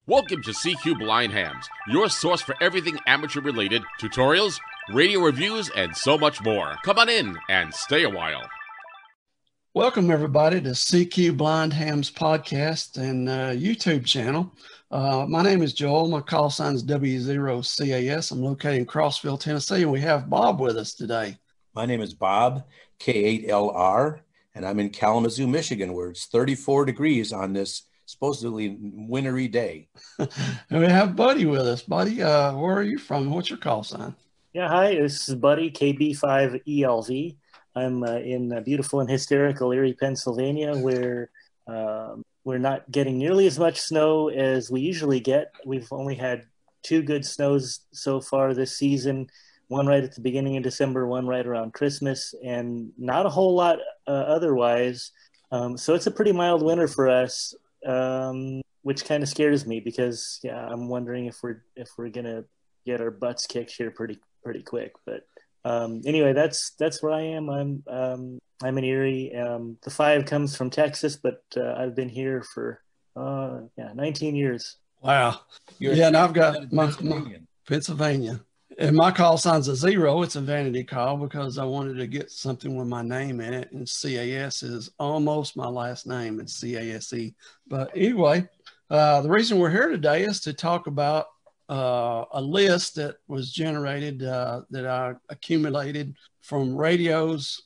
Welcome to CQ Blind Hams, your source for everything amateur related, tutorials, radio reviews, and so much more. Come on in and stay a while. Welcome everybody to CQ Blind Hams podcast and YouTube channel. My name is Joel. My call sign is W0CAS. I'm located in Crossville, Tennessee, and we have Bob with us today. My name is Bob K8LR, and I'm in Kalamazoo, Michigan, where it's 34 degrees on this supposedly wintry day. And we have Buddy with us. Buddy, where are you from? What's your call sign? Yeah, hi, this is Buddy, KB5ELV. I'm in beautiful and hysterical Erie, Pennsylvania, where we're not getting nearly as much snow as we usually get. We've only had 2 good snows so far this season, one right at the beginning of December, one right around Christmas, and not a whole lot otherwise. So it's a pretty mild winter for us. Which kind of scares me because I'm wondering if we're gonna get our butts kicked here pretty quick. But anyway, that's where I am. I'm in Erie. The 5 comes from Texas, but I've been here for 19 years. Wow. And I've got my Pennsylvania. And my call sign's a 0. It's a vanity call because I wanted to get something with my name in it. And CAS is almost my last name. It's CASE. But anyway, the reason we're here today is to talk about a list that was generated that I accumulated from radios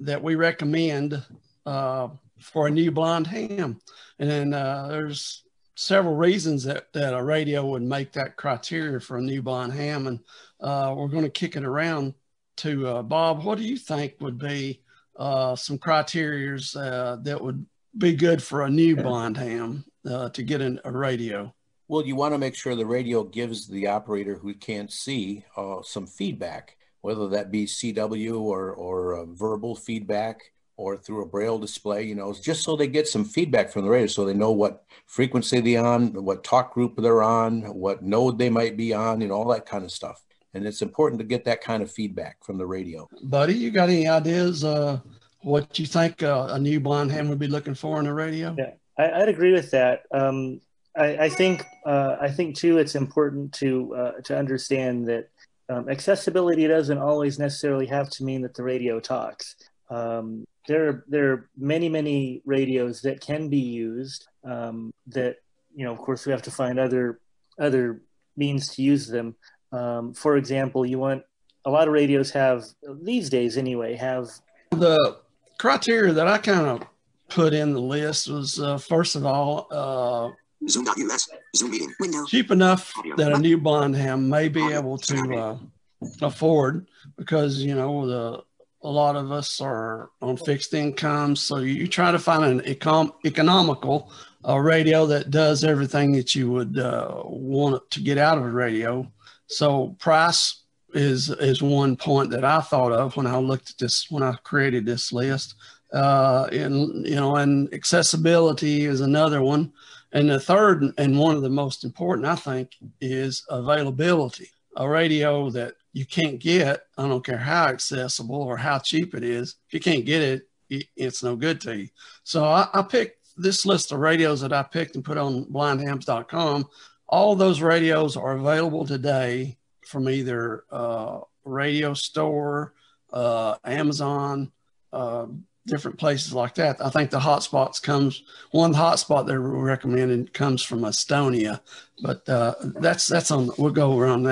that we recommend for a new blind ham. And then there's several reasons that a radio would make that criteria for a new blind ham. And we're going to kick it around to Bob. What do you think would be some criterias that would be good for a new blind ham to get a radio? Well, you want to make sure the radio gives the operator who can't see some feedback, whether that be CW or verbal feedback, or through a braille display, just so they get some feedback from the radio so they know what frequency they're on, what talk group they're on, what node they might be on, all that kind of stuff. And it's important to get that kind of feedback from the radio. Buddy, you got any ideas what you think a new blind ham would be looking for in a radio? Yeah, I'd agree with that. I think too, it's important to understand that accessibility doesn't always necessarily have to mean that the radio talks. There are many radios that can be used that, of course, we have to find other means to use them. For example, a lot of radios have, these days anyway, have... The criteria that I kind of put in the list was, first of all, Zoom.us, Zoom meeting, window. Cheap enough that a new blind ham may be able to afford, because, a lot of us are on fixed incomes, so you try to find an economical radio that does everything that you would want to get out of a radio. So price is one point that I thought of when I looked at this, when I created this list. And accessibility is another one. And the third, and one of the most important, I think, is availability. A radio that you can't get, I don't care how accessible or how cheap it is, if you can't get it, it's no good to you. So I picked this list of radios that I picked and put on blindhams.com. All those radios are available today from either Radio Store, Amazon, different places like that. I think the hotspots one hotspot they're recommending comes from Estonia, but that's on, we'll go around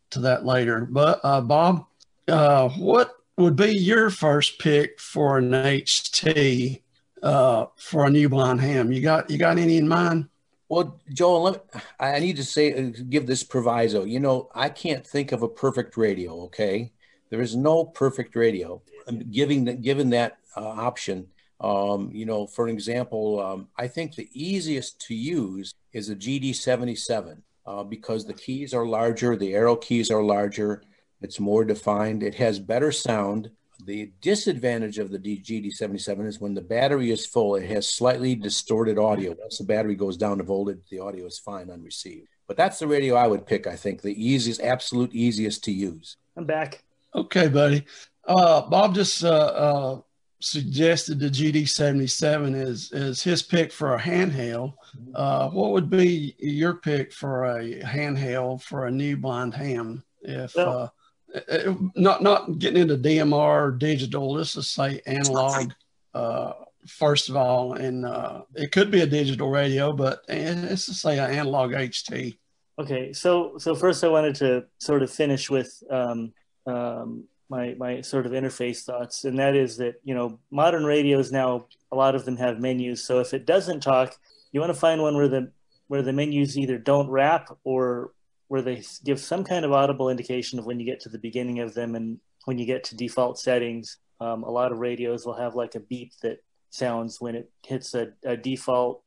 to that later. But Bob, what would be your first pick for an HT for a new blind ham? You got any in mind? Well, Joel, I need to give this proviso. I can't think of a perfect radio. Okay, there is no perfect radio. Given that option, for an example, I think the easiest to use is a GD77 because the keys are larger, the arrow keys are larger, it's more defined, it has better sound. The disadvantage of the GD77 is when the battery is full, it has slightly distorted audio. Once the battery goes down to voltage, the audio is fine on receive. But that's the radio I would pick, I think, the easiest, absolute easiest to use. I'm back. Okay, buddy. Bob just suggested the GD77 as his pick for a handheld. What would be your pick for a handheld for a new blind ham? If not getting into DMR digital, let's just say analog first of all, and it could be a digital radio, but let's just say an analog HT. Okay, so first I wanted to sort of finish with my sort of interface thoughts, and that is that, you know, modern radios now, a lot of them have menus. So if it doesn't talk, you want to find one where the menus either don't wrap or where they give some kind of audible indication of when you get to the beginning of them, and when you get to default settings. A lot of radios will have like a beep that sounds when it hits a default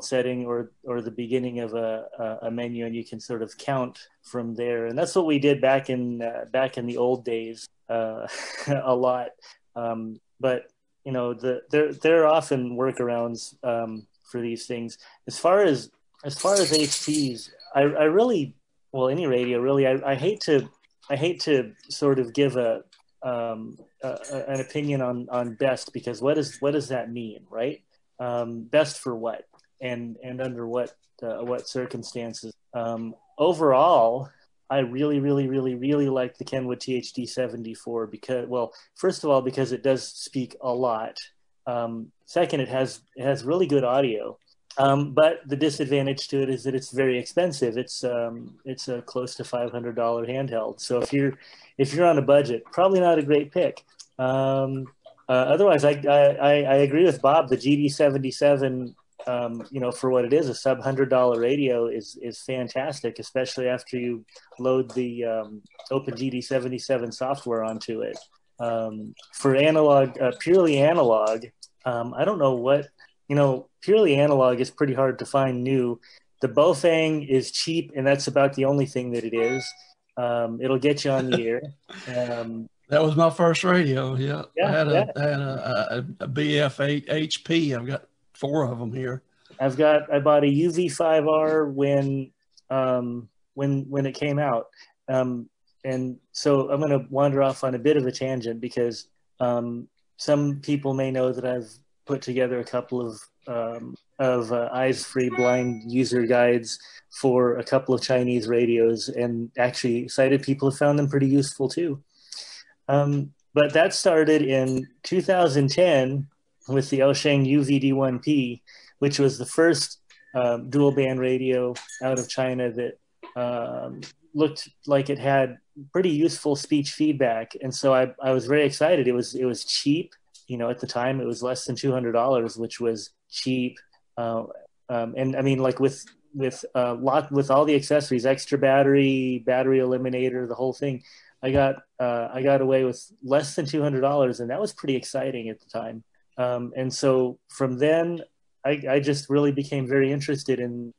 setting or the beginning of a menu, and you can sort of count from there. And that's what we did back in the old days a lot. But you know, there are often workarounds for these things. As far as HTs, I really, well, any radio really, I hate to sort of give an opinion on best, because what does that mean, right? Best for what, and under what circumstances? Overall, I really like the Kenwood THD74 because, well, first of all, because it does speak a lot. Second, it has really good audio. But the disadvantage to it is that it's very expensive. It's a close to $500 handheld. So if you're on a budget, probably not a great pick. Otherwise, I agree with Bob. The GD77, you know, for what it is, a sub $100 radio is fantastic, especially after you load the Open GD77 software onto it. For analog, purely analog, I don't know what, you know, purely analog is pretty hard to find new. The Baofeng is cheap, and that's about the only thing that it is. It'll get you on the air. That was my first radio. Yeah. I had a BF8 HP. I've got 4 of them here. I bought a UV5R when it came out. And so I'm going to wander off on a bit of a tangent, because some people may know that I've put together a couple of eyes-free blind user guides for a couple of Chinese radios, and actually sighted people have found them pretty useful too. But that started in 2010 with the Osheng UVD1P, which was the first dual band radio out of China that looked like it had pretty useful speech feedback. And so I was very excited. It was cheap. You know, at the time it was less than $200, which was cheap. And I mean, like with all the accessories, extra battery eliminator, the whole thing, I got away with less than $200, and that was pretty exciting at the time. And so from then, I just really became very interested in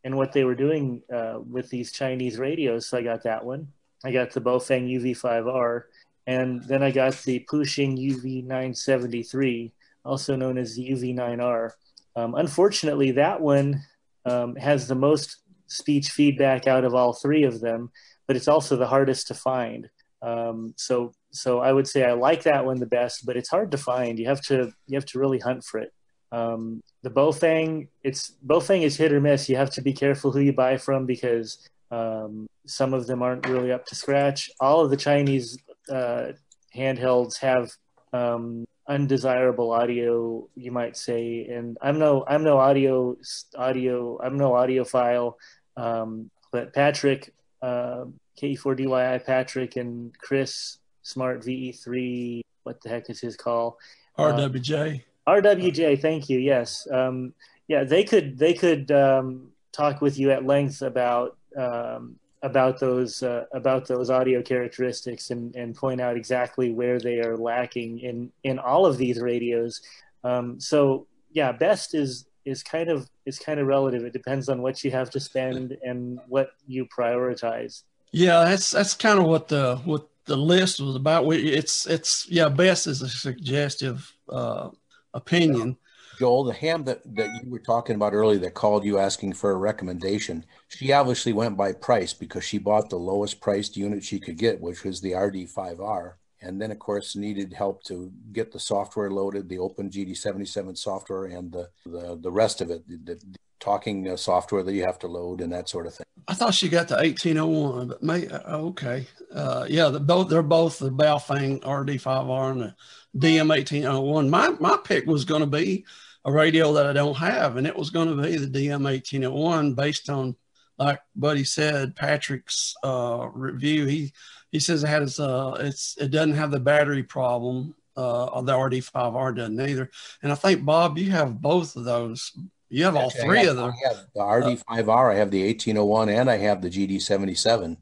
what they were doing with these Chinese radios. So I got that one. I got the Baofeng UV5R, and then I got the Puxing UV973, also known as the UV9R. Unfortunately, that one has the most speech feedback out of all 3 of them, but it's also the hardest to find. So I would say I like that one the best, but it's hard to find. You have to really hunt for it. The Baofeng is hit or miss. You have to be careful who you buy from, because some of them aren't really up to scratch. All of the Chinese handhelds have undesirable audio, you might say, and I'm no audiophile, but Patrick, K4DYI Patrick, and Chris Smart VE3, what the heck is his call? RWJ, thank you. Yes, yeah, they could talk with you at length about those audio characteristics and point out exactly where they are lacking in all of these radios. So yeah, best is kind of relative. It depends on what you have to spend and what you prioritize. Yeah, that's kind of what the list was about. It's best is a suggestive opinion. Joel, the ham that you were talking about earlier that called you asking for a recommendation, she obviously went by price because she bought the lowest priced unit she could get, which was the RD5R. and then of course needed help to get the software loaded, the Open GD77 software and the rest of it, the talking software that you have to load and that sort of thing. I thought she got the 1801, but okay. Yeah, they're both the Baofeng RD5R and the DM1801. My pick was going to be a radio that I don't have, and it was going to be the DM1801 based on, like Buddy said, Patrick's review. He says it doesn't have the battery problem. The RD5R doesn't either. And I think, Bob, you have both of those. You have all three of them. I have the RD5R, I have the 1801, and I have the GD77.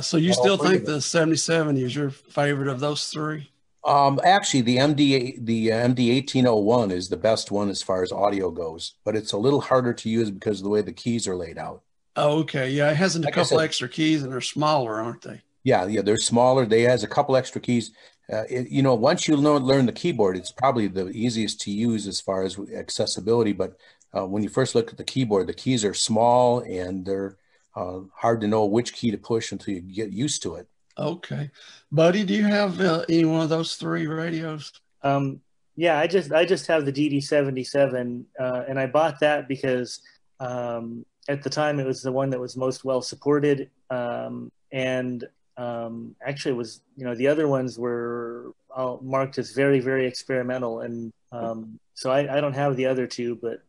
So you still think the 77 is your favorite of those three? Actually, the MD1801 is the best one as far as audio goes, but it's a little harder to use because of the way the keys are laid out. Oh, okay. Yeah, it has a couple extra keys, and they're smaller, aren't they? Yeah, they're smaller. They has a couple extra keys. Once you learn the keyboard, it's probably the easiest to use as far as accessibility. But when you first look at the keyboard, the keys are small and they're hard to know which key to push until you get used to it. Okay. Buddy, do you have any one of those three radios? Yeah, I just have the GD77, and I bought that because at the time it was the one that was most well supported, and actually it was, the other ones were all marked as very, very experimental, and so I don't have the other two, but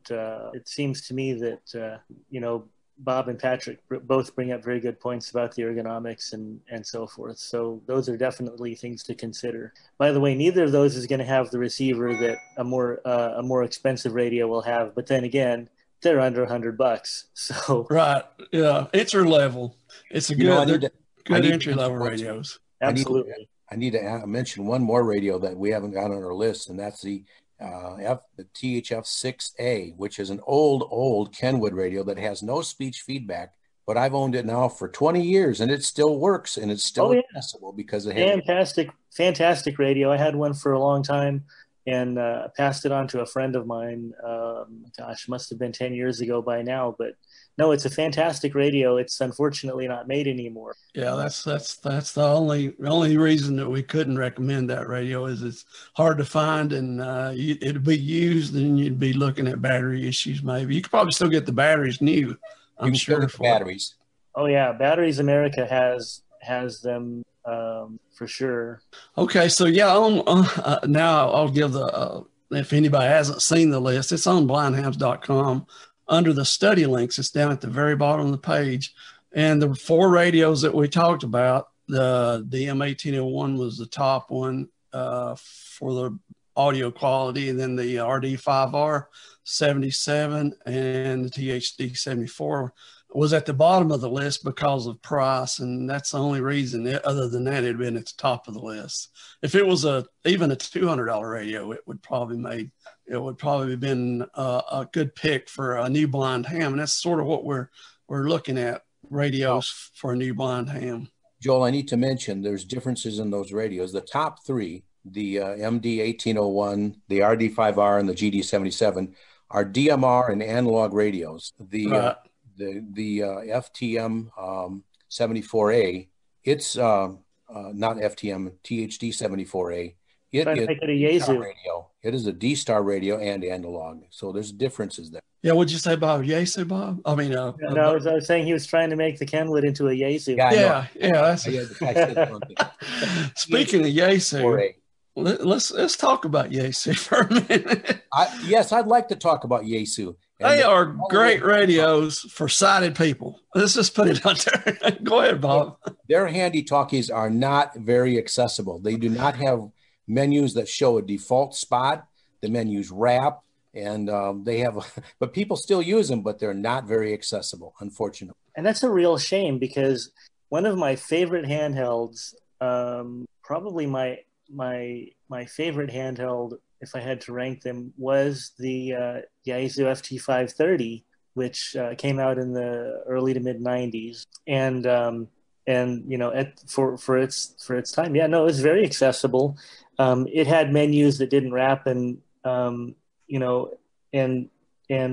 it seems to me that Bob and Patrick both bring up very good points about the ergonomics and so forth. So those are definitely things to consider. By the way, neither of those is going to have the receiver that a more expensive radio will have. But then again, they're under $100. So right, yeah, entry level. It's a good entry level radios. Absolutely. I need to mention one more radio that we haven't got on our list, and that's the THF6A, which is an old Kenwood radio that has no speech feedback, but I've owned it now for 20 years and it still works and it's still accessible because it has fantastic radio. I had one for a long time and passed it on to a friend of mine. Must have been 10 years ago by now, but no, it's a fantastic radio. It's unfortunately not made anymore. Yeah, that's the only reason that we couldn't recommend that radio is it's hard to find, and it'd be used, and you'd be looking at battery issues. Maybe you could probably still get the batteries new. I'm sure for batteries. Oh yeah, Batteries America has them for sure. Okay, so yeah, now I'll give if anybody hasn't seen the list, it's on blindhams.com. Under the study links, it's down at the very bottom of the page. And the four radios that we talked about, the DM1801 was the top one for the audio quality. And then the RD5R 77 and the THD 74 was at the bottom of the list because of price. And that's the only reason. Other than that, it'd been at the top of the list. If it was even a $200 radio, it would probably have been a good pick for a new blind ham. And that's sort of what we're looking at, radios for a new blind ham. Joel, I need to mention there's differences in those radios. The top three, the MD1801, the RD5R, and the GD77 are DMR and analog radios. The FTM 74A, it's not FTM, THD 74A. It is a D-Sttar radio. It is a D-Sttar radio and analog. So there's differences there. Yeah, what'd you say, Bob? Yaesu, Bob? I mean, I was saying he was trying to make the Kenwood into a Yaesu. Yeah. Speaking of Yaesu, let's talk about Yaesu for a minute. Yes, I'd like to talk about Yaesu. They are great radios for sighted people. Let's just put it out there. Go ahead, Bob. Their handy talkies are not very accessible. They do not have menus that show a default spot. The menus wrap, and they have, but people still use them, but they're not very accessible, unfortunately. And that's a real shame because one of my favorite handhelds, probably my favorite handheld, if I had to rank them, was the Yaesu FT530, which came out in the early to mid 90s, and for its time, it was very accessible. It had menus that didn't wrap, and and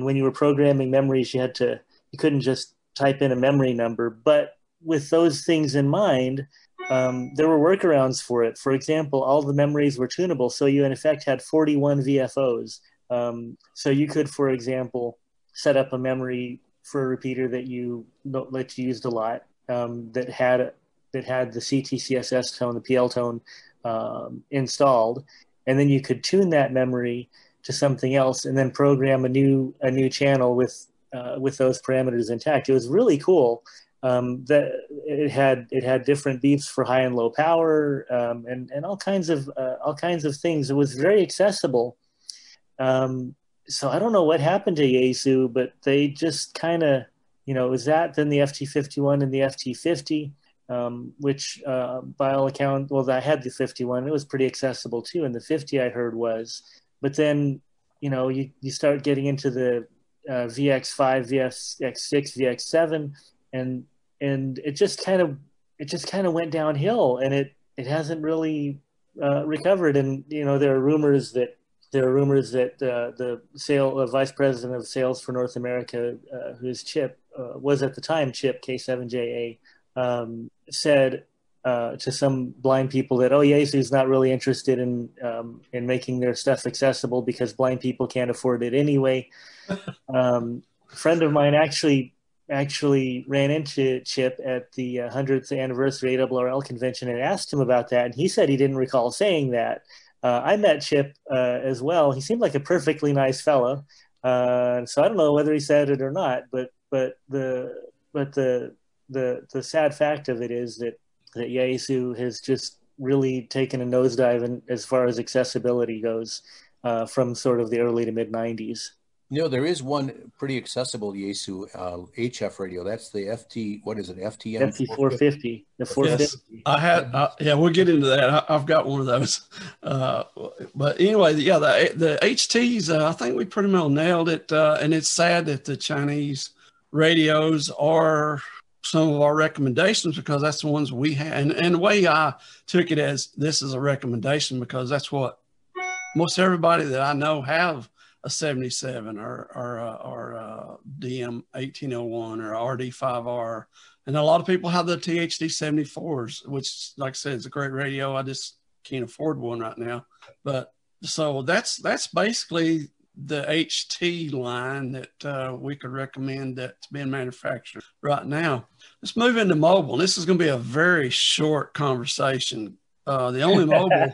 when you were programming memories, you couldn't just type in a memory number. But with those things in mind, there were workarounds for it. For example, all the memories were tunable, so you in effect had 41 VFOs. So you could, for example, set up a memory for a repeater that you used a lot, that had the CTCSS tone, the PL tone installed, and then you could tune that memory to something else, and then program a new channel with those parameters intact. It was really cool. That it had different beeps for high and low power, and all kinds of things. It was very accessible. So I don't know what happened to Yaesu, but they just kind of, it was that, then the FT51 and the FT50, which by all accounts, well, I had the 51. It was pretty accessible too, and the 50 I heard was. But then, you start getting into the VX5, VX6, VX7, and it just kind of went downhill, and it hasn't really recovered. And there are rumors that the vice president of sales for North America, whose Chip was at the time Chip K7JA, said to some blind people that, Yaesu's not really interested in making their stuff accessible because blind people can't afford it anyway. A friend of mine actually ran into Chip at the 100th anniversary ARRL convention and asked him about that, and he said he didn't recall saying that. I met Chip as well. He seemed like a perfectly nice fellow, so I don't know whether he said it or not. But the sad fact of it is that Yaesu has just really taken a nosedive as far as accessibility goes, from sort of the early to mid '90s. There is one pretty accessible Yaesu HF radio. That's the FT. What is it? FTM FT450. The 450. Yes, we'll get into that. I've got one of those. But anyway, the HTs. I think we pretty well nailed it. And it's sad that the Chinese radios are some of our recommendations, because that's the ones we had. And the way I took it as, this is a recommendation, because that's what most everybody that I know have a 77 or DM1801 or RD5R. And a lot of people have the THD 74s, which, like I said, is a great radio. I just can't afford one right now. But so that's basically the HT line that we could recommend that's being manufactured right now. Let's move into mobile. This is going to be a very short conversation. The only mobile,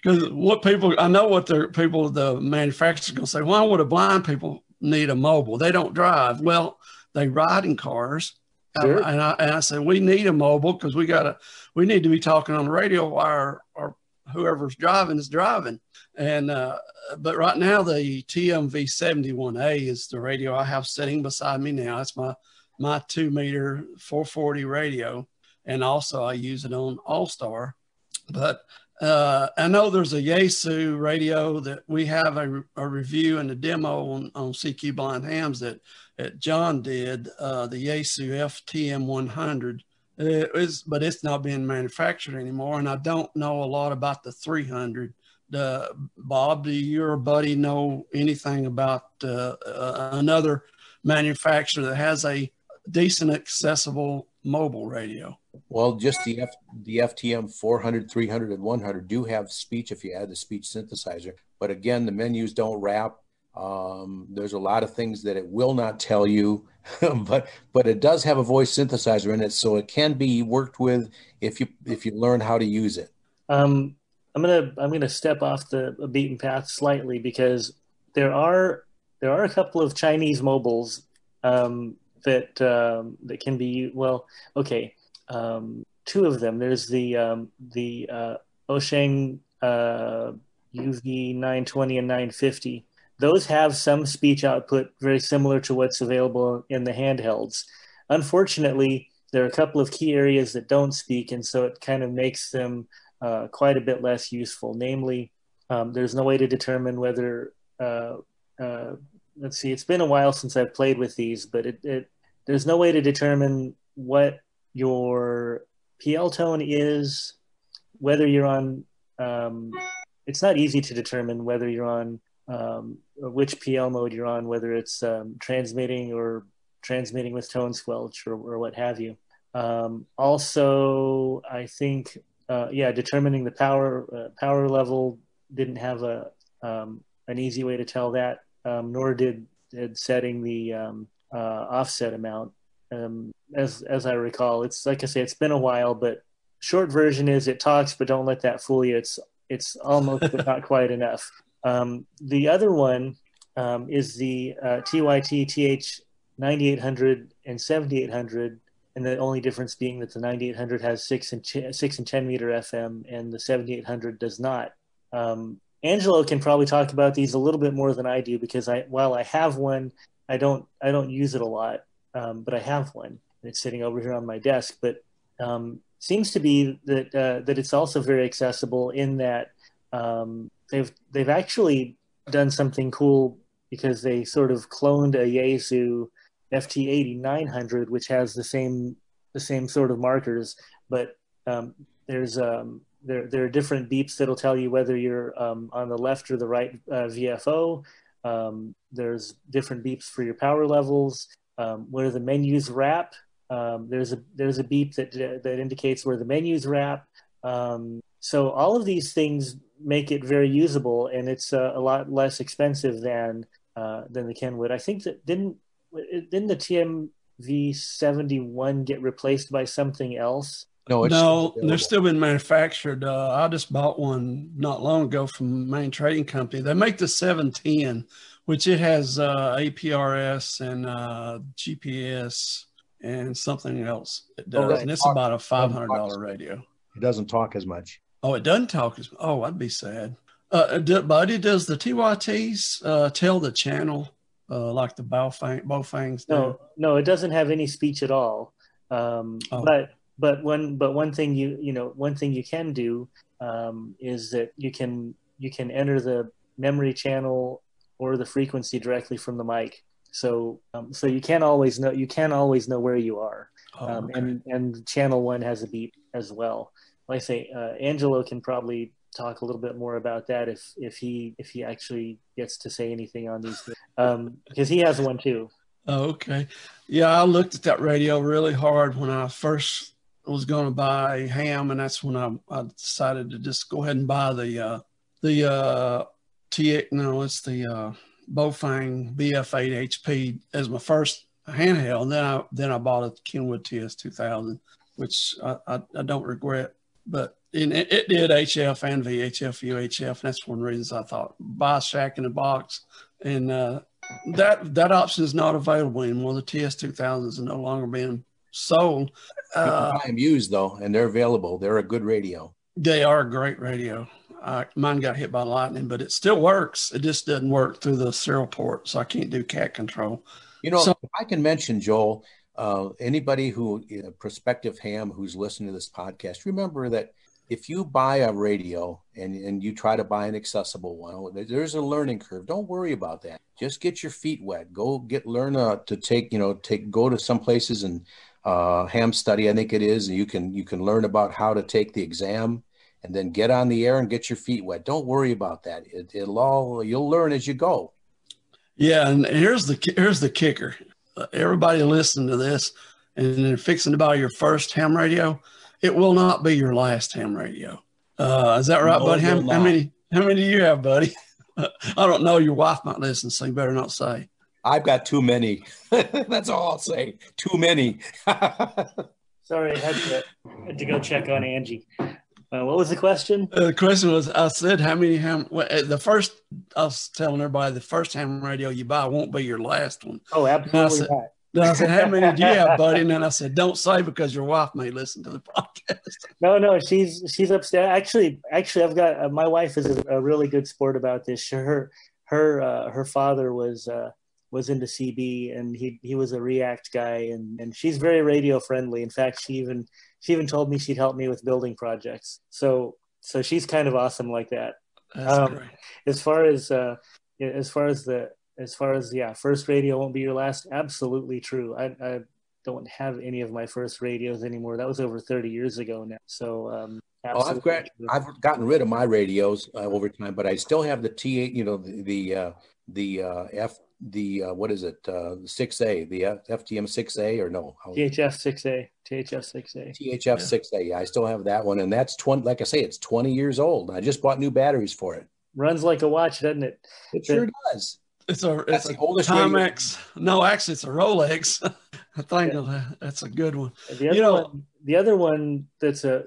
because the manufacturers are going to say, why would a blind people need a mobile? They don't drive. Well, they ride in cars. Sure. And I said, we need a mobile because we need to be talking on the radio while or whoever's driving is driving. And, but right now the TMV71A is the radio I have sitting beside me now. It's my 2-meter 440 radio. And also I use it on AllStar. But I know there's a Yaesu radio that we have a review and a demo on CQ Blind Hams that John did, the Yaesu FTM100. But it's not being manufactured anymore. And I don't know a lot about the 300. Bob, do your buddy know anything about another manufacturer that has a decent accessible mobile radio? Well, just the FTM 400, 300, and 100 do have speech if you add the speech synthesizer. But again, the menus don't wrap. There's a lot of things that it will not tell you, but it does have a voice synthesizer in it, so it can be worked with if you learn how to use it. I'm gonna step off the beaten path slightly, because there are a couple of Chinese mobiles that can be, well, okay. Two of them. There's the Osheng UV920 and 950. Those have some speech output very similar to what's available in the handhelds. Unfortunately, there are a couple of key areas that don't speak, and so it kind of makes them quite a bit less useful. Namely, there's no way to determine whether, let's see, it's been a while since I've played with these, but there's no way to determine what your PL tone is, whether you're on, it's not easy to determine whether you're on, which PL mode you're on, whether it's transmitting with tone squelch or what have you. Also, I think, determining the power level, didn't have an easy way to tell that, nor did setting the offset amount. As I recall, it's like I say, it's been a while, but short version is it talks, but don't let that fool you. It's almost but not quite enough. The other one is the TYT TH9800 and 7800, and the only difference being that the 9800 has 6 and 10 meter FM, and the 7800 does not. Angelo can probably talk about these a little bit more than I do, because while I have one, I don't use it a lot, but I have one. It's sitting over here on my desk. But seems to be that it's also very accessible in that they've actually done something cool, because they sort of cloned a Yaesu FT8900, which has the same sort of markers, but there are different beeps that'll tell you whether you're on the left or the right VFO. There's different beeps for your power levels, where the menus wrap. There's a beep that indicates where the menus wrap. So all of these things make it very usable, and it's a lot less expensive than the Kenwood. I think that didn't the TMV71 get replaced by something else? No, they're still been manufactured. I just bought one not long ago from the main trading company. They make the 710, which it has APRS and GPS and something else. It does, right. And it's about a $500 radio. It doesn't talk as much. Oh, it doesn't talk as much. Oh, I'd be sad. Buddy, does the TYTs tell the channel like the Baofengs do? No, it doesn't have any speech at all. But one thing you can do is that you can enter the memory channel or the frequency directly from the mic. So you can always know where you are. Okay. And channel 1 has a beep as well. Like I say, Angelo can probably talk a little bit more about that if he actually gets to say anything on these things, because he has one too. Okay. Yeah, I looked at that radio really hard when I first was going to buy ham, and that's when I decided to just go ahead and buy the Baofeng BF8 HP as my first handheld, and then I bought a Kenwood TS2000, which I don't regret. But it did HF and VHF, UHF, and that's one of the reasons I thought buy a shack in a box, and that option is not available anymore. The TS2000s are no longer being sold. You can buy them used though, and they're available. They're a good radio. They are a great radio. Mine got hit by lightning, but it still works. It just doesn't work through the serial port, so I can't do cat control. If I can mention, Joel, anybody prospective ham who's listening to this podcast, remember that if you buy a radio and you try to buy an accessible one, there's a learning curve. Don't worry about that. Just get your feet wet. Go learn to go to some places and ham study, I think it is, and you can learn about how to take the exam and then get on the air and get your feet wet. Don't worry about that. You'll learn as you go. Yeah, and here's the kicker. Everybody listening to this and they're fixing to buy your first ham radio, it will not be your last ham radio. Is that right, buddy? How many do you have, buddy? I don't know. Your wife might listen, so you better not say. I've got too many. That's all I'll say. Too many. Sorry, I had to go check on Angie. What was the question? The question was, I said, I was telling everybody the first ham radio you buy won't be your last one. Oh, absolutely not. Then I said, how many do you have, buddy? And then I said, don't say, because your wife may listen to the podcast. No, she's upstairs. Actually, I've got my wife is a really good sport about this. Her father was into CB, and he was a React guy, and she's very radio friendly. In fact, she even told me she'd help me with building projects. So she's kind of awesome like that. That's great. As far as first radio won't be your last, absolutely true. I don't have any of my first radios anymore. That was over 30 years ago now. So I've gotten rid of my radios over time, but I still have the T8, the what is it? 6A, the FTM 6A or no? THF 6A. THF 6A. THF 6A. Yeah, I still have that one, and that's 20. Like I say, it's 20 years old. I just bought new batteries for it. Runs like a watch, doesn't it? It sure does. It's the oldest Timex. No, actually, it's a Rolex. I think that's a good one. The other one that's a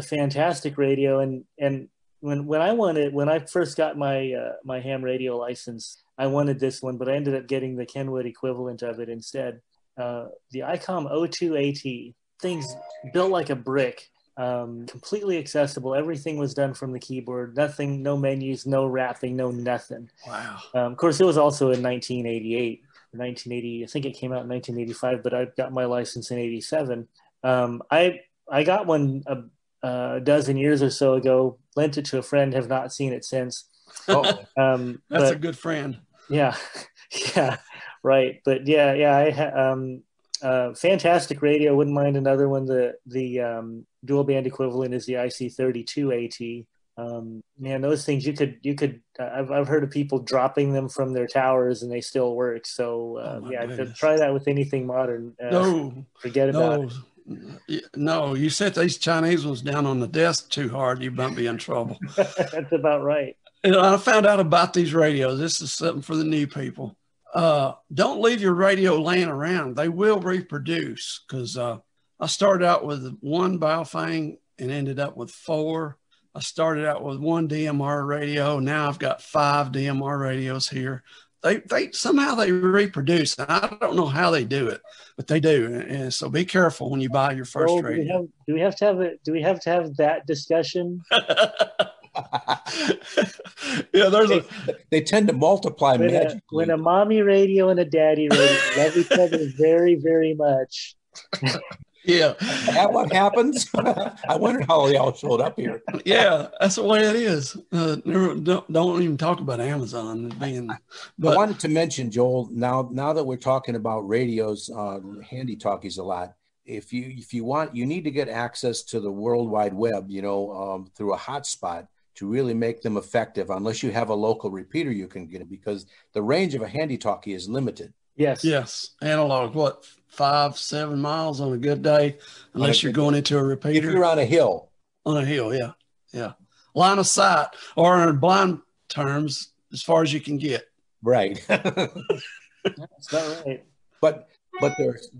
fantastic radio, and when I first got my ham radio license, I wanted this one, but I ended up getting the Kenwood equivalent of it instead. The Icom O2AT, things built like a brick, completely accessible. Everything was done from the keyboard. Nothing, no menus, no wrapping, no nothing. Wow. Of course, it was also in 1988, 1980. I think it came out in 1985, but I got my license in 87. I got one a dozen years or so ago, lent it to a friend, have not seen it since. That's a good friend. Yeah. Yeah. Right. But fantastic radio. Wouldn't mind another one. The dual band equivalent is the IC32AT. Man, those things you could I've heard of people dropping them from their towers and they still work. So try that with anything modern. Forget about it. No, you set these Chinese ones down on the desk too hard, you might be in trouble. That's about right. And I found out about these radios. This is something for the new people. Don't leave your radio laying around. They will reproduce, because I started out with one Baofeng and ended up with 4. I started out with 1 DMR radio. Now I've got 5 DMR radios here. They somehow they reproduce. I don't know how they do it, but they do. And so be careful when you buy your first radio. Do we have to have that discussion? Yeah, they tend to multiply magically. When a mommy radio and a daddy radio love each other very, very much. Yeah. Is that what happens? I wonder how they all showed up here. Yeah, that's the way it is. Don't even talk about Amazon being. But I wanted to mention, Joel, now that we're talking about radios, handy talkies a lot. If you want, you need to get access to the World Wide Web, through a hotspot to really make them effective, unless you have a local repeater you can get it, because the range of a handy talkie is limited. Yes. Analog, 5-7 miles on a good day, unless you're going into a repeater. If you're on a hill. On a hill, yeah. Line of sight, or in blind terms, as far as you can get. Right. That's not right. But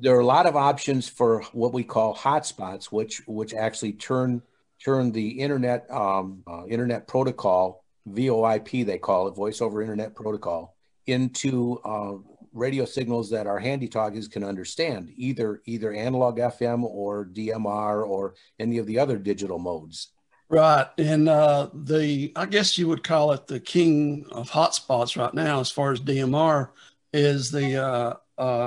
there are a lot of options for what we call hotspots, which actually turn the internet protocol, VoIP they call it, voice over internet protocol, into radio signals that our handy talkies can understand, either analog FM or DMR or any of the other digital modes. Right. And I guess you would call it the king of hotspots right now, as far as DMR, is the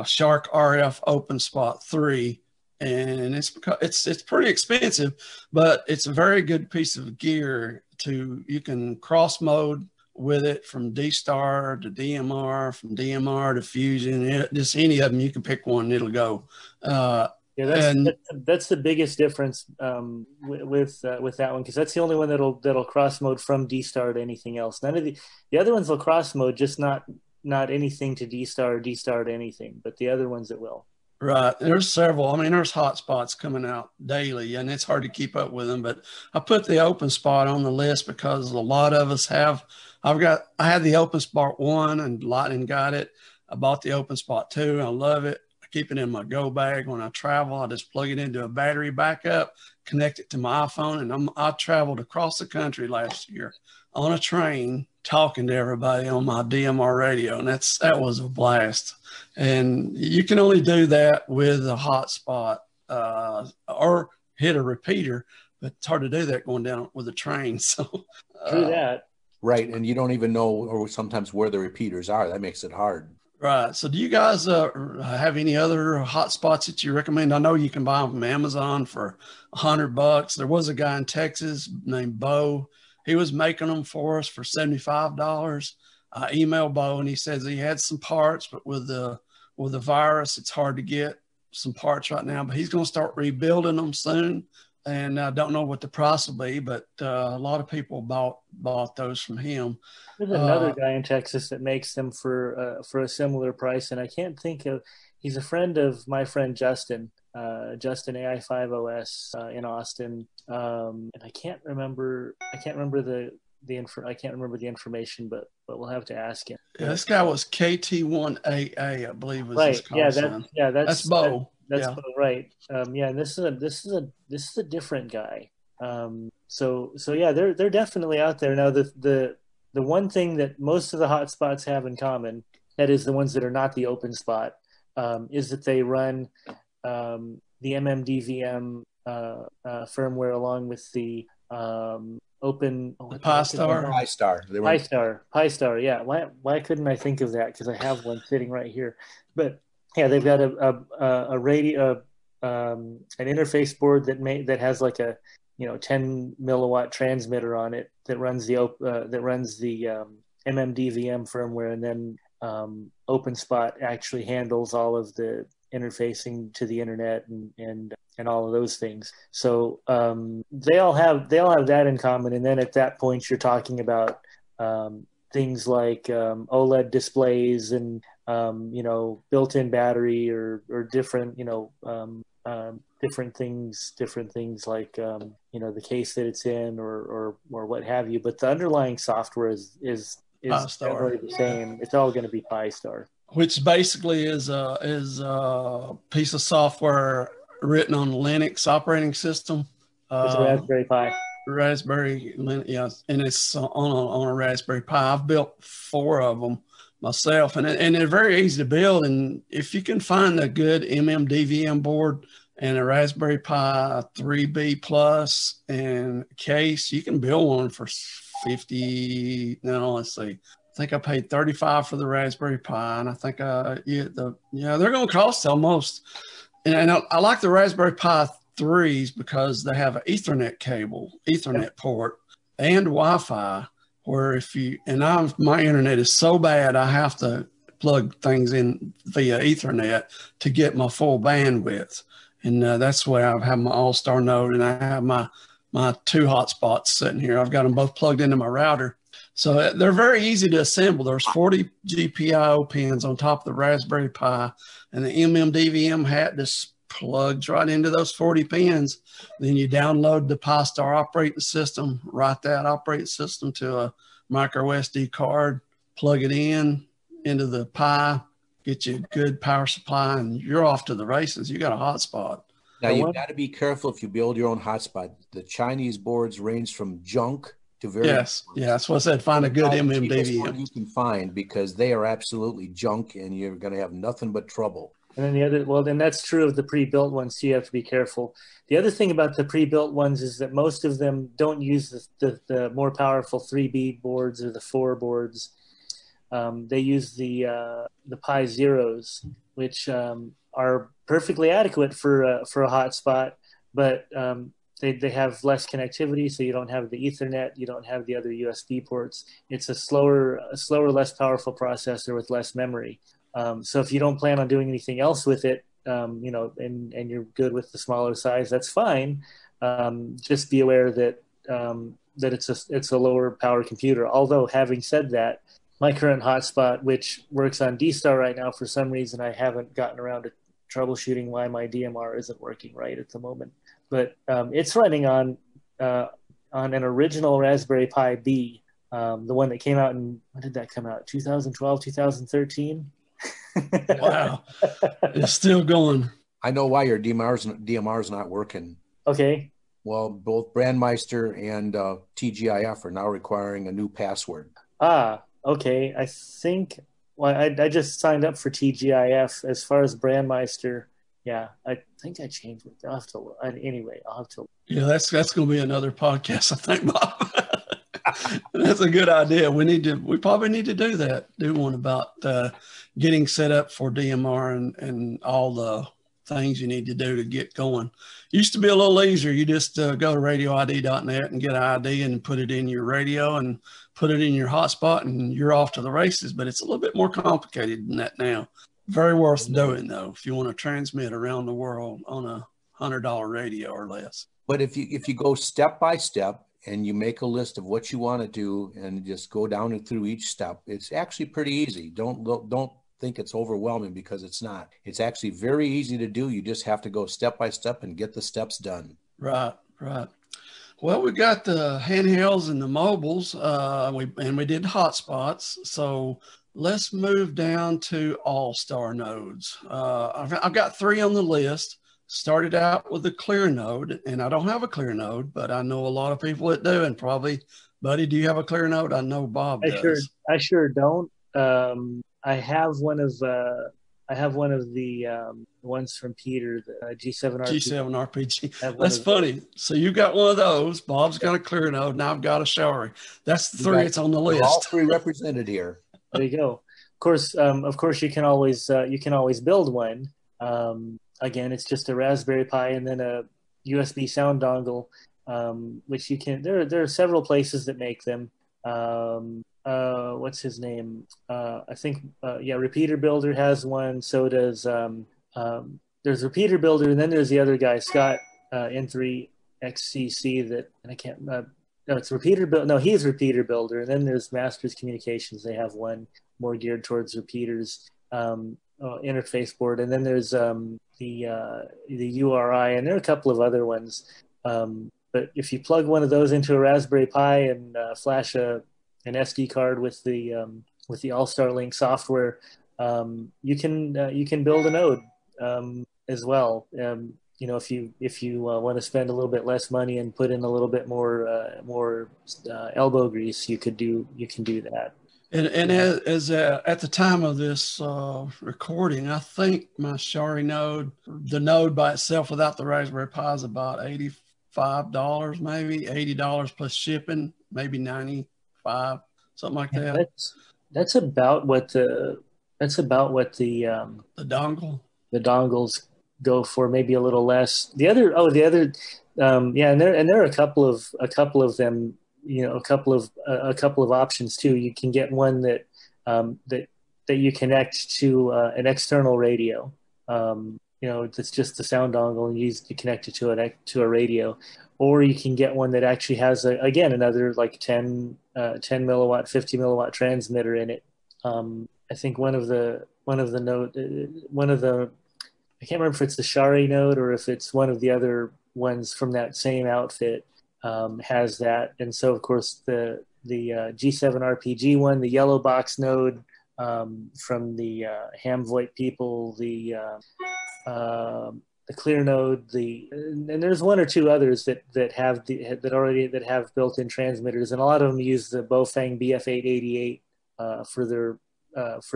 Shark RF OpenSpot 3. And it's pretty expensive, but it's a very good piece of gear. You can cross mode with it from D-Star to DMR, from DMR to Fusion. Just any of them, you can pick one and it'll go. That's the biggest difference with that one, because that's the only one that'll cross mode from D-Star to anything else. None of the other ones will cross mode, just not anything to D-Star or D-Star to anything, but the other ones it will. Right. There's several. I mean, there's hotspots coming out daily, and it's hard to keep up with them. But I put the OpenSpot on the list because a lot of us have. I had the OpenSpot 1, and Lightning got it. I bought the OpenSpot 2. I love it. I keep it in my go bag when I travel. I just plug it into a battery backup, connect it to my iPhone, and I traveled across the country last year on a train talking to everybody on my DMR radio, and that was a blast. And you can only do that with a hotspot or hit a repeater, but it's hard to do that going down with a train. So true that. Right, and you don't even know, or sometimes where the repeaters are. That makes it hard. Right. So do you guys have any other hotspots that you recommend? I know you can buy them from Amazon for $100. There was a guy in Texas named Bo. He was making them for us for $75. I emailed Bo, and he says he had some parts, but with the virus, it's hard to get some parts right now. But he's going to start rebuilding them soon. and I don't know what the price will be, but a lot of people bought those from him. There's another guy in Texas that makes them for a similar price, and I can't think of. He's a friend of my friend Justin, Justin AI5OS in Austin, and I can't remember the information, but we'll have to ask him. Yeah, this guy was KT1AA, I believe was his call sign. That's Bo. That's Bo, right. And this is a different guy. So yeah, they're definitely out there now. The one thing that most of the hotspots have in common, that is the ones that are not the open spot, is that they run the MMDVM firmware along with the Open Pi-Star. Yeah. Why couldn't I think of that? Because I have one sitting right here. But yeah, they've got a radio, an interface board that has like a 10 milliwatt transmitter on it that runs the MMDVM firmware, and then OpenSpot actually handles all of the interfacing to the internet and all of those things. So they all have that in common. And then at that point, you're talking about things like OLED displays and built-in battery or different different things like the case that it's in or what have you. But the underlying software is generally the same. It's all going to be Pi-Star, which basically is a piece of software written on Linux operating system. It's a Raspberry Pi. And it's on a Raspberry Pi. I've built 4 of them myself, and they're very easy to build. And if you can find a good MMDVM board and a Raspberry Pi 3B Plus and case, you can build one for 50. No, let's see. I think I paid $35 for the Raspberry Pi, and I think they're going to cost almost. And I like the Raspberry Pi 3s because they have an Ethernet port and Wi-Fi. Where my internet is so bad, I have to plug things in via Ethernet to get my full bandwidth. And that's where I have my AllStar node, and I have my 2 hotspots sitting here. I've got them both plugged into my router. So they're very easy to assemble. There's 40 GPIO pins on top of the Raspberry Pi, and the MMDVM hat just plugs right into those 40 pins. Then you download the Pi-Star operating system, write that operating system to a micro SD card, plug it into the Pi, get you a good power supply, and you're off to the races. You got a hotspot. Now, you've got to be careful if you build your own hotspot. The Chinese boards range from junk to very... Yes, that's what I said. Find a good MMDVM. You can find, because they are absolutely junk, and you're going to have nothing but trouble. And then then that's true of the pre-built ones, so you have to be careful. The other thing about the pre-built ones is that most of them don't use the more powerful 3B boards or the 4 boards. They use the Pi Zeros, which are perfectly adequate for a hotspot, but they have less connectivity, so you don't have the Ethernet, you don't have the other USB ports. It's a slower, less powerful processor with less memory. So if you don't plan on doing anything else with it, and you're good with the smaller size, that's fine. Just be aware that it's a lower power computer. Although, having said that, my current hotspot, which works on D-Star right now, for some reason I haven't gotten around to troubleshooting why my DMR isn't working right at the moment. But it's running on an original Raspberry Pi B, the one that came out when did that come out? 2012, 2013? Wow, it's still going. I know why your DMR's not working. Okay. Well, both Brandmeister and TGIF are now requiring a new password. Okay. I think I just signed up for TGIF. As far as Brandmeister, yeah, I think I changed it. I'll have to. Anyway, I'll have to. Yeah, that's going to be another podcast, I think, Bob. That's a good idea. We probably need to do that. Do one about getting set up for DMR and all the things you need to do to get going. Used to be a little easier. You just go to radioddity.net and get an ID and put it in your radio and put it in your hotspot, and you're off to the races. But it's a little bit more complicated than that now. Very worth doing, though, if you want to transmit around the world on a $100 radio or less. But if you go step by step and you make a list of what you want to do and just go down and through each step, it's actually pretty easy. Don't think it's overwhelming, because it's not. It's actually very easy to do. You just have to go step by step and get the steps done. Right. Well, we got the handhelds and the mobiles, we did hotspots. So let's move down to AllStar nodes. I've got 3 on the list. Started out with a clear node, and I don't have a clear node, but I know a lot of people that do, and probably, Buddy, do you have a clear node? I know Bob does. I sure don't. I have one of the ones from Peter, the G7RPG. That's funny. So you got one of those. Bob's got a clear node, and I've got a Shari. That's the 3 that's on the list. All 3 represented here. There you go. Of course, you can always build one. Again, it's just a Raspberry Pi and then a USB sound dongle, which you can. There are several places that make them. What's his name? I think Repeater Builder has one. So does there's Repeater Builder, and then there's the other guy, Scott N3XCC. That, and I can't. No, it's Repeater Builder. No, he's Repeater Builder, and then there's Masters Communications. They have one more geared towards repeaters. Interface board, and then there's the URI, and there are a couple of other ones. But if you plug one of those into a Raspberry Pi and flash an SD card with the AllStar Link software, you can build a node as well. If you want to spend a little bit less money and put in a little bit more elbow grease, you can do that. And as at the time of this recording, I think my Shari node, the node by itself without the Raspberry Pi, is about $85, maybe $80 plus shipping, maybe $95, something like that. That's about what the dongles go for, maybe a little less. And there are a couple of them. A couple of options too. You can get one that you connect to an external radio. That's just the sound dongle, and you connect it to a radio, or you can get one that actually has another like 10 milliwatt, 50 milliwatt transmitter in it. I think one of the I can't remember if it's the Shari node or if it's one of the other ones from that same outfit. Has that, and so of course the G7RPG one, the yellow box node from the Hamvoit people, the clear node, and there's one or two others that have built-in transmitters, and a lot of them use the Baofeng BF888 for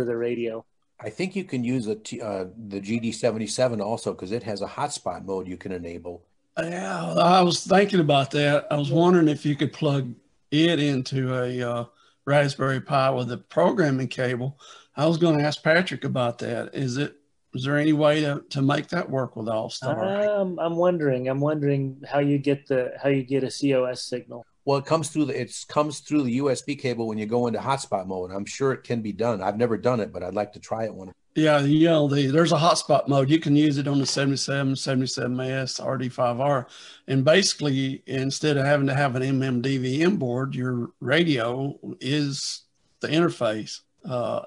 their radio. I think you can use the GD77 also, because it has a hotspot mode you can enable. Yeah, I was thinking about that. I was wondering if you could plug it into a Raspberry Pi with a programming cable. I was going to ask Patrick about that. Is there any way to make that work with AllStar? I'm wondering how you get a COS signal. Well, it comes through the USB cable when you go into hotspot mode. I'm sure it can be done. I've never done it, but I'd like to try it one. Yeah, there's a hotspot mode. You can use it on the 77, 77S, RD5R. And basically, instead of having to have an MMDVM board, your radio is the interface. I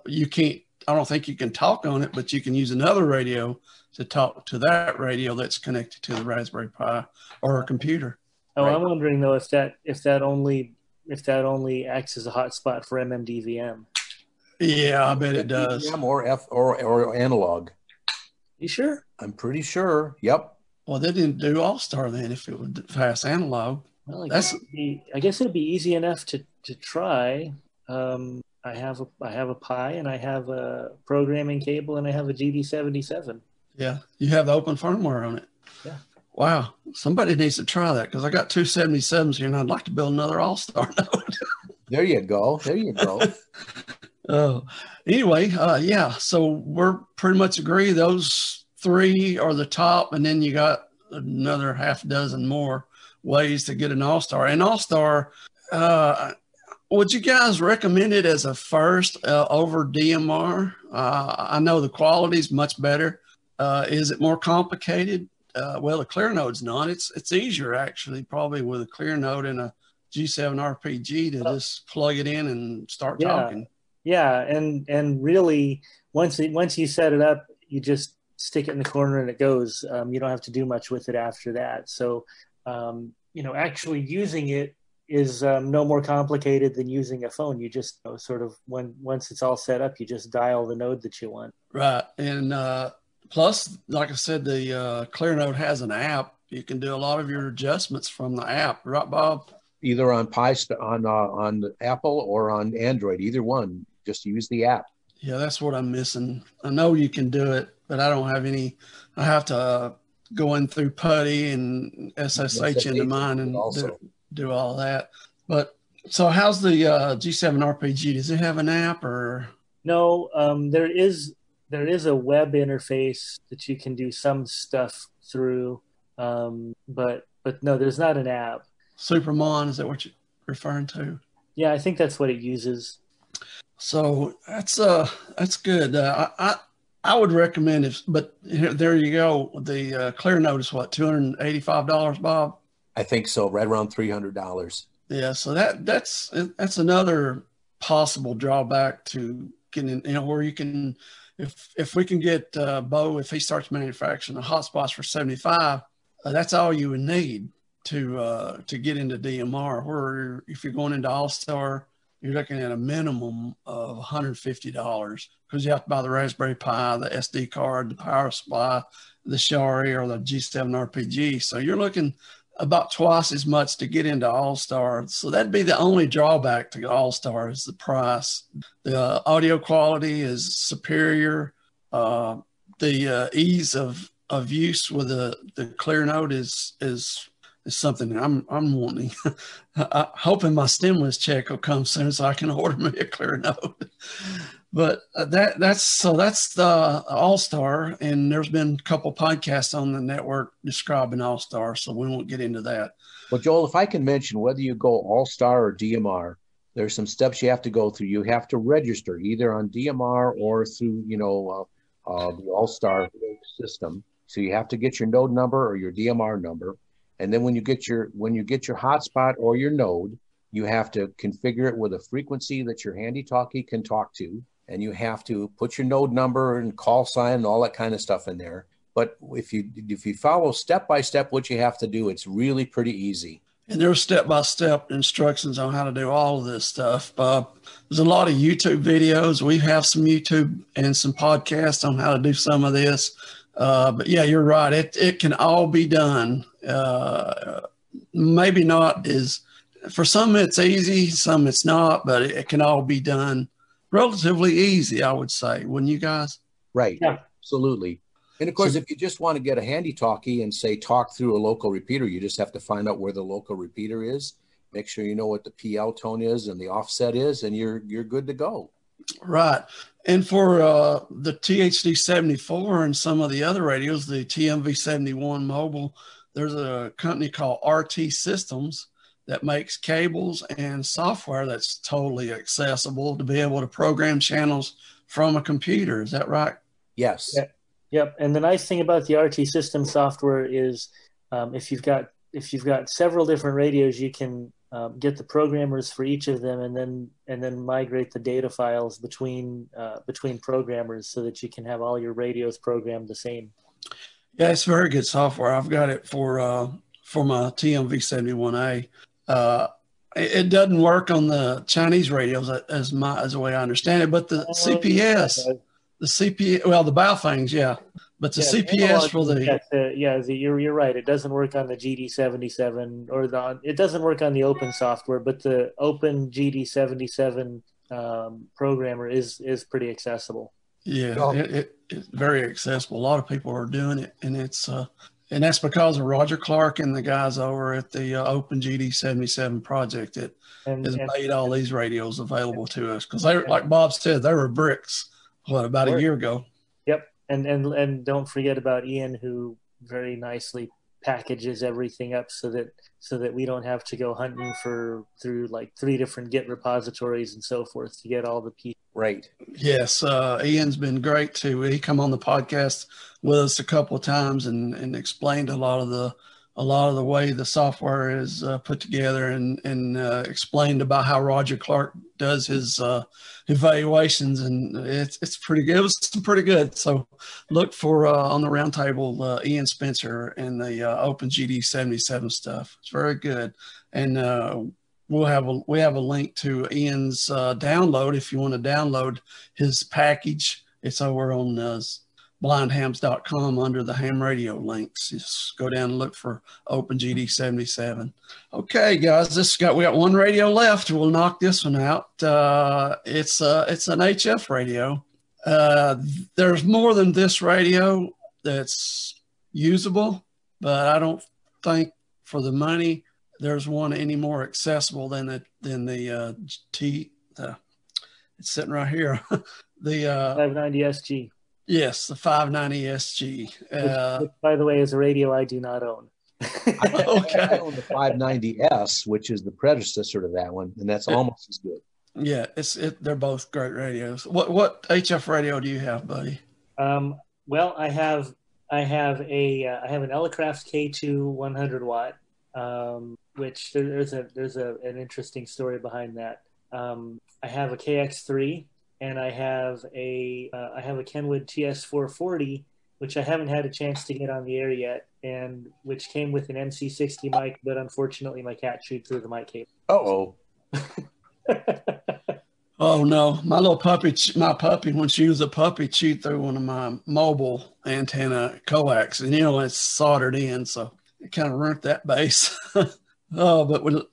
don't think you can talk on it, but you can use another radio to talk to that radio that's connected to the Raspberry Pi or a computer. Oh, right. I'm wondering though if that only acts as a hotspot for MMDVM. Yeah, I bet it does. Or analog. You sure? I'm pretty sure. Yep. Well, they didn't do AllStar then if it would pass analog. Well, I guess it'd be easy enough to try. I have a Pi, and I have a programming cable, and I have a GD77. Yeah, you have the open firmware on it. Yeah. Wow, somebody needs to try that, because I got two 77s here, and I'd like to build another AllStar node. There you go. Anyway, so we're pretty much agree those 3 are the top, and then you got another half dozen more ways to get an AllStar. And AllStar, would you guys recommend it as a first over DMR? I know the quality is much better. Is it more complicated well, the clear node's not. It's easier actually, probably with a clear node and a G7RPG to just plug it in and start talking. Yeah, and really, once you set it up, you just stick it in the corner and it goes. You don't have to do much with it after that. So, actually using it is no more complicated than using a phone. You just sort of once it's all set up, you just dial the node that you want. Right, and plus, like I said, the clear node has an app. You can do a lot of your adjustments from the app, right, Bob? Either on on Apple or on Android, either one. Just use the app. Yeah, that's what I'm missing. I know you can do it, but I don't have any. I have to go in through PuTTY and SSH into mine and do all that. But so how's the G7RPG? Does it have an app or? No, there is a web interface that you can do some stuff through, but no, there's not an app. Supermon, is that what you're referring to? Yeah, I think that's what it uses. So that's good. I would recommend but there you go. The clear node is what, $285, Bob? I think so, right around $300. Yeah, so that's another possible drawback to getting, where you can, if we can get Bo, if he starts manufacturing the hotspots for 75, that's all you would need to get into DMR. Where if you're going into AllStar, you're looking at a minimum of $150 because you have to buy the Raspberry Pi, the SD card, the power supply, the Shari or the G7RPG. So you're looking about twice as much to get into AllStar. So that'd be the only drawback to AllStar is the price. The audio quality is superior. The ease of use with the clear node is something I'm wanting. I'm hoping my stimulus check will come soon so I can order me a clear node. But that's the AllStar, and there's been a couple podcasts on the network describing AllStar, so we won't get into that. Well, Joel, if I can mention, whether you go AllStar or DMR, there's some steps you have to go through. You have to register either on DMR or through the AllStar system. So you have to get your node number or your DMR number. And then when you get your hotspot or your node, you have to configure it with a frequency that your handy talkie can talk to. And you have to put your node number and call sign and all that kind of stuff in there. But if you follow step by step what you have to do, it's really pretty easy. And there's step-by-step instructions on how to do all of this stuff. There's a lot of YouTube videos. We have some YouTube and some podcasts on how to do some of this. But yeah, you're right. It can all be done. Maybe not for some it's easy, some it's not, but it can all be done relatively easy, I would say. Wouldn't you guys? Right. Yeah. Absolutely. And of course, if you just want to get a handy talkie and say talk through a local repeater, you just have to find out where the local repeater is. Make sure you know what the PL tone is and the offset is, and you're good to go. Right. And for the THD74 and some of the other radios, the TMV71 mobile, there's a company called RT Systems that makes cables and software that's totally accessible to be able to program channels from a computer. Is that right? Yes. Yeah. Yep. And the nice thing about the RT System software is if you've got several different radios, you can get the programmers for each of them and then migrate the data files between programmers so that you can have all your radios programmed the same. Yeah, it's very good software. I've got it for my TMV71A. It doesn't work on the Chinese radios as the way I understand it, but the CPS, the Baofengs, yeah. But the CPS for you're right. It doesn't work on the GD77 it doesn't work on the Open software, but the Open GD77 programmer is pretty accessible. Yeah, it's very accessible. A lot of people are doing it, and and that's because of Roger Clark and the guys over at the Open GD77 project that has made all these radios available to us. Because they, like Bob said, they were bricks. About a year ago? Yep, and don't forget about Ian, who very nicely packages everything up so that we don't have to go hunting through like 3 different Git repositories and so forth to get all the pieces. Right. Yes, Ian's been great too. He come on the podcast with us a couple of times and explained a lot of the way the software is put together and explained about how Roger Clark does his evaluations, and it's pretty good. It was pretty good. So look for on the roundtable Ian Spencer and the Open GD77 stuff. It's very good, and we have a link to Ian's download if you want to download his package. It's over on blindhams.com under the ham radio links. Just go down and look for Open GD77. Okay, guys, we got one radio left. We'll knock this one out. It's an HF radio. There's more than this radio that's usable, but I don't think for the money there's one any more accessible than the it's sitting right here. The 590 SG. Yes, the 590 SG. Which, by the way, is a radio I do not own. Okay. I own the 590S, which is the predecessor to that one, and that's almost as good. Yeah, they're both great radios. What HF radio do you have, buddy? Well, I have an Elecraft K2 100 watt, which there's an interesting story behind that. I have a KX3. And I have a Kenwood TS440, which I haven't had a chance to get on the air yet, and which came with an MC60 mic, but unfortunately my cat chewed through the mic cable. Uh-oh. Oh no, my puppy, when she was a puppy, chewed through one of my mobile antenna coax, and it's soldered in, so it kind of ruined that base. But with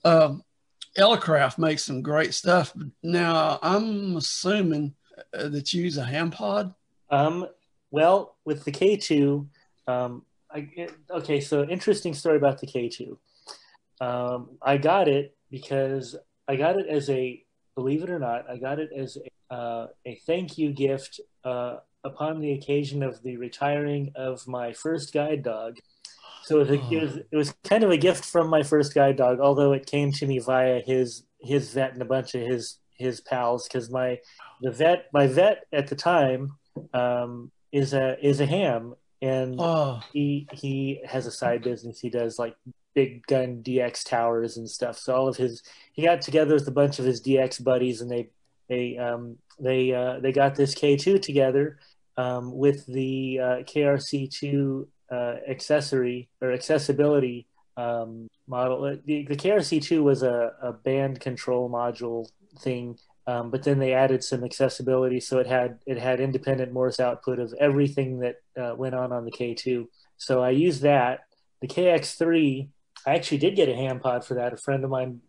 Elecraft makes some great stuff. Now, I'm assuming that you use a ham pod? Well, with the K2, okay, so interesting story about the K2. I got it because I got it as believe it or not, I got it as a thank you gift upon the occasion of the retiring of my first guide dog. So it was kind of a gift from my first guide dog, although it came to me via his vet and a bunch of his pals, because my vet at the time is a ham, and he has a side business. He does like big gun DX towers and stuff. So he got together with a bunch of his DX buddies, and they got this K2 together with the KRC2 accessory or accessibility model. The KRC2 was a band control module thing, but then they added some accessibility, so it had independent Morse output of everything that went on the K2. So I used that. The KX3, I actually did get a ham pod for that. A friend of mine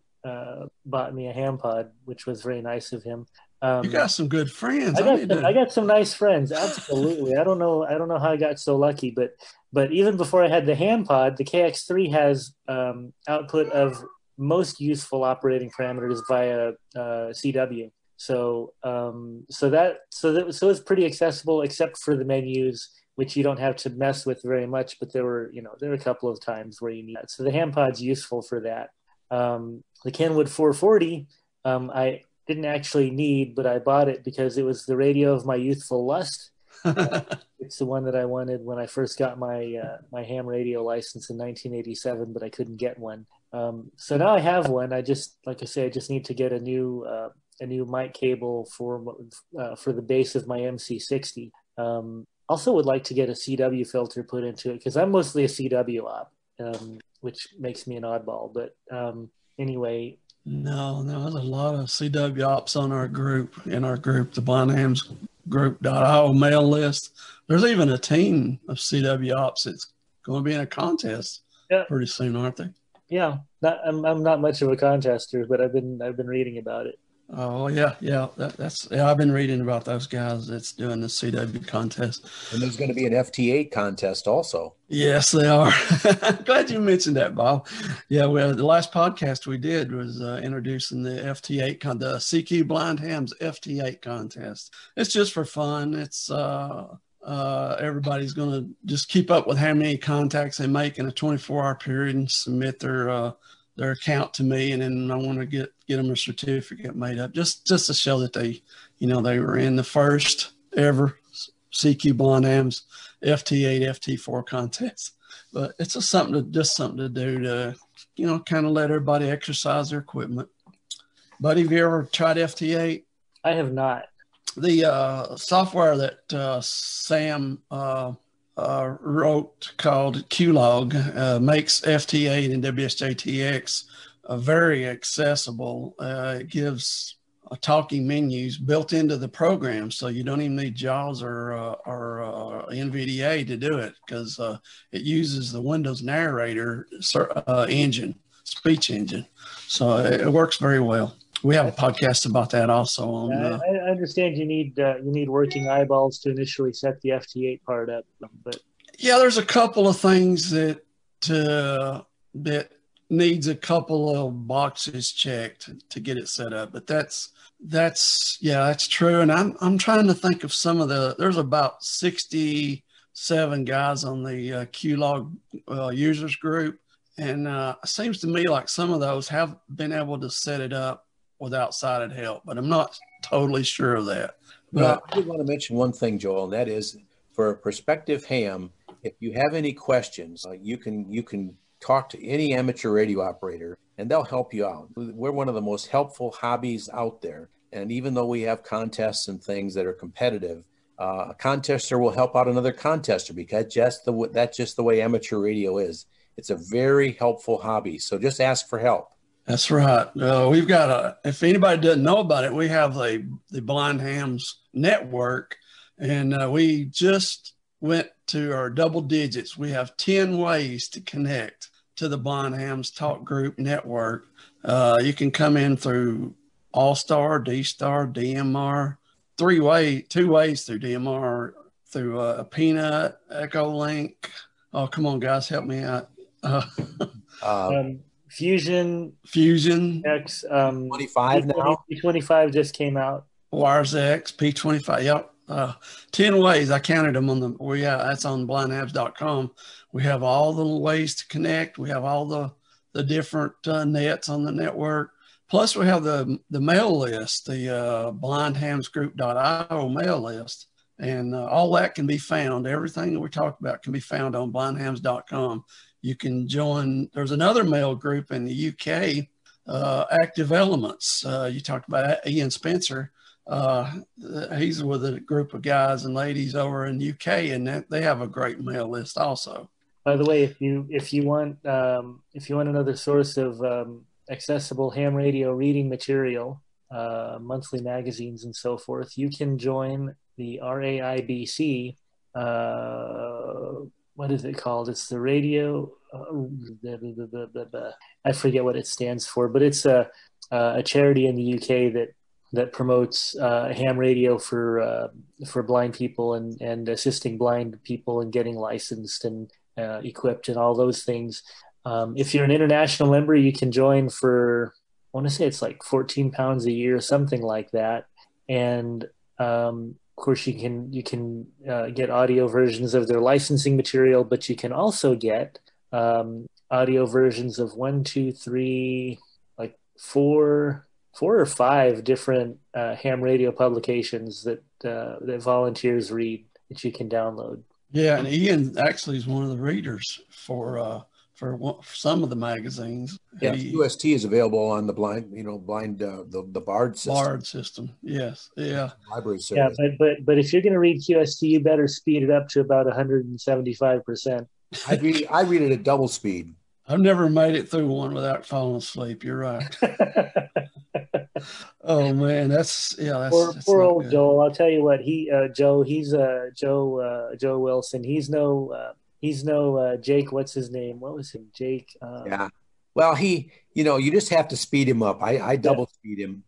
bought me a ham pod, which was very nice of him. You got some good friends. I got some nice friends. Absolutely. I don't know how I got so lucky, but even before I had the ham pod, the KX3 has output of most useful operating parameters via CW. So it's pretty accessible, except for the menus, which you don't have to mess with very much. But there were a couple of times where you need that. So the ham pod's useful for that. The Kenwood 440, I didn't actually need, but I bought it because it was the radio of my youthful lust. It's the one that I wanted when I first got my ham radio license in 1987, but I couldn't get one. So now I have one. I just need to get a new mic cable for the base of my MC60. Also would like to get a CW filter put into it because I'm mostly a CW op, which makes me an oddball. But anyway. No, there's a lot of CW ops on our group, the Blind Hams group.io mail list. There's even a team of CW ops that's going to be in a contest pretty soon, aren't they? Yeah, I'm not much of a contester, but I've been reading about it. Oh yeah. I've been reading about those guys that's doing the CW contest. And there's going to be an FT8 contest also. Yes, they are. Glad you mentioned that, Bob. Yeah, the last podcast we did was introducing the FT8 the CQ Blind Hams FT8 contest. It's just for fun. It's everybody's going to just keep up with how many contacts they make in a 24-hour period and submit their account to me, and then I want to get them a certificate made up just to show that they were in the first ever CQ Blind Hams FT8 FT4 contest. But it's just something to do to kind of let everybody exercise their equipment. Buddy, have you ever tried FT8? I have not. The software that Sam wrote called QLog makes FT8 and WSJTX very accessible. It gives talking menus built into the program, so you don't even need JAWS or NVDA to do it, because it uses the Windows narrator speech engine. So it works very well. We have a podcast about that also. I understand you need working eyeballs to initially set the FT8 part up, but yeah, there's a couple of things that needs a couple of boxes checked to get it set up. But that's true. And I'm trying to think of some of there's about 67 guys on the QLog users group, and it seems to me like some of those have been able to set it up without sighted help, but I'm not totally sure of that. But I did want to mention one thing, Joel, and that is for a prospective ham, if you have any questions, you can talk to any amateur radio operator and they'll help you out. We're one of the most helpful hobbies out there. And even though we have contests and things that are competitive, a contester will help out another contester, because that's just the way amateur radio is. It's a very helpful hobby. So just ask for help. That's right. We've got if anybody doesn't know about it, we have the Blind Hams network, and we just went to our double digits. We have 10 ways to connect to the Blind Hams Talk Group network. You can come in through AllStar, D-Sttar, DMR, 2 ways through DMR, through a Peanut, Echolink. Oh, come on, guys, help me out. Fusion X 25 now. P25 just came out. Wires X, P25. Yep. 10 ways. I counted them that's on blindhams.com. We have all the ways to connect. We have all the different nets on the network. Plus we have the mail list, the blindhamsgroup.io mail list. And all that can be found. Everything that we talked about can be found on blindhams.com. You can join. There's another mail group in the UK, Active Elements. You talked about Ian Spencer. He's with a group of guys and ladies over in the UK, and they have a great mail list also. By the way, if you want another source of accessible ham radio reading material, monthly magazines and so forth, you can join the RAIBC. What is it called? It's the radio. I forget what it stands for, but it's a charity in the UK that promotes ham radio for blind people and assisting blind people and getting licensed and equipped and all those things. If you're an international member, you can join for, I want to say it's like £14 a year, something like that, and of course, you can get audio versions of their licensing material, but you can also get audio versions of 4 or 5 different ham radio publications that volunteers read that you can download. Yeah, and Ian actually is one of the readers for some of the magazines. Yeah, QST is available on the the BARD system. BARD system, yes, yeah. Library service. Yeah, but if you're going to read QST, you better speed it up to about 175%. I read it at double speed. I've never made it through one without falling asleep. You're right. Oh man, that's poor old good. Joel. I'll tell you what, Joe Wilson. He's no Jake. What's his name? What was him? Jake. Yeah. Well, you just have to speed him up. I double speed him.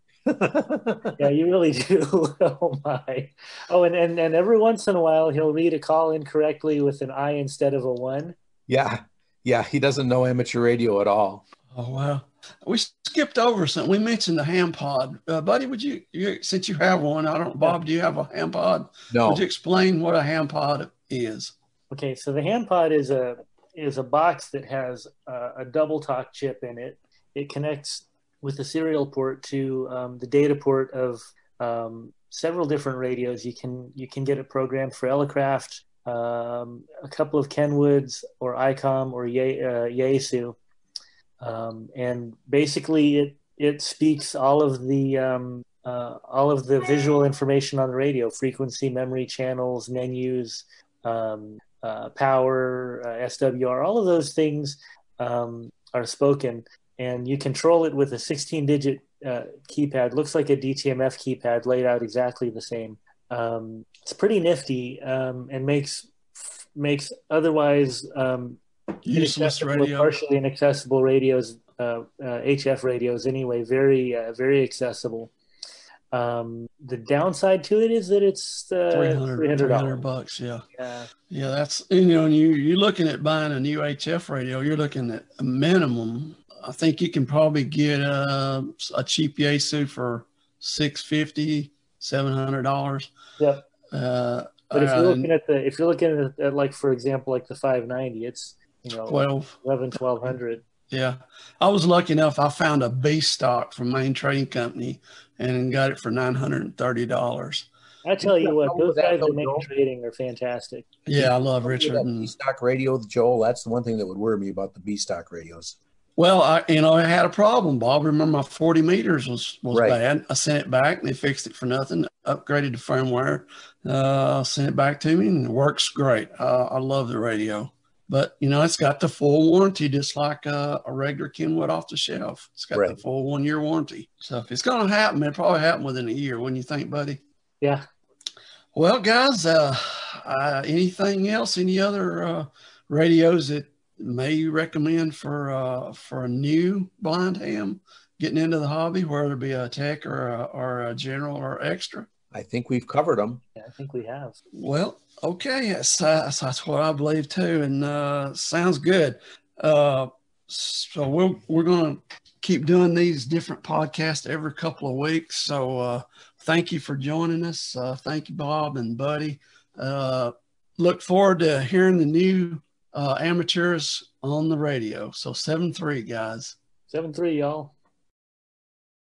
Yeah, you really do. Oh my. Oh, and every once in a while he'll read a call incorrectly with an I instead of a 1. Yeah. He doesn't know amateur radio at all. Oh wow. We skipped over something. We mentioned the ham pod. Buddy, would you, since you have one, I don't, Bob, do you have a ham pod? No. Would you explain what a ham pod is? Okay, so the ham pod is a box that has a double talk chip in it. It connects with the serial port to the data port of several different radios. You can get it programmed for Elecraft, a couple of Kenwoods or Icom or Yaesu. And basically it speaks all of the visual information on the radio: frequency, memory, channels, menus, power, SWR, all of those things are spoken, and you control it with a 16-digit keypad. Looks like a DTMF keypad laid out exactly the same. It's pretty nifty, and makes otherwise useless radio, partially inaccessible radios, HF radios anyway, very accessible. The downside to it is that it's $300. Yeah. That's, you're looking at buying a new HF radio. You're looking at a minimum. I think you can probably get a cheap Yaesu for $650, $700. Yep. But if you're looking at like, for example, like the 590, it's 1200. Yeah, I was lucky enough. I found a base stock from Main Trading Company and got it for $930. I tell you what, those guys that make trading are fantastic. Yeah, I love Richard. B-Stock radio, Joel, that's the one thing that would worry me about the B-Stock radios. Well, I had a problem, Bob. Remember, my 40 meters was right. Bad. I sent it back, and they fixed it for nothing. Upgraded the firmware, sent it back to me, and it works great. I love the radio. But, it's got the full warranty, just like a regular Kenwood off the shelf. It's got the full 1-year warranty. So if it's going to happen, it'll probably happen within a year. Wouldn't you think, buddy? Yeah. Well, guys, anything else? Any other radios that may you recommend for a new blind ham getting into the hobby, whether it be a tech or a general or extra? I think we've covered them. Yeah, I think we have. Well, okay, that's what I believe too, and sounds good. So we're going to keep doing these different podcasts every couple of weeks. So thank you for joining us. Thank you, Bob and Buddy. Look forward to hearing the new amateurs on the radio. So 7-3, guys. 7-3, y'all.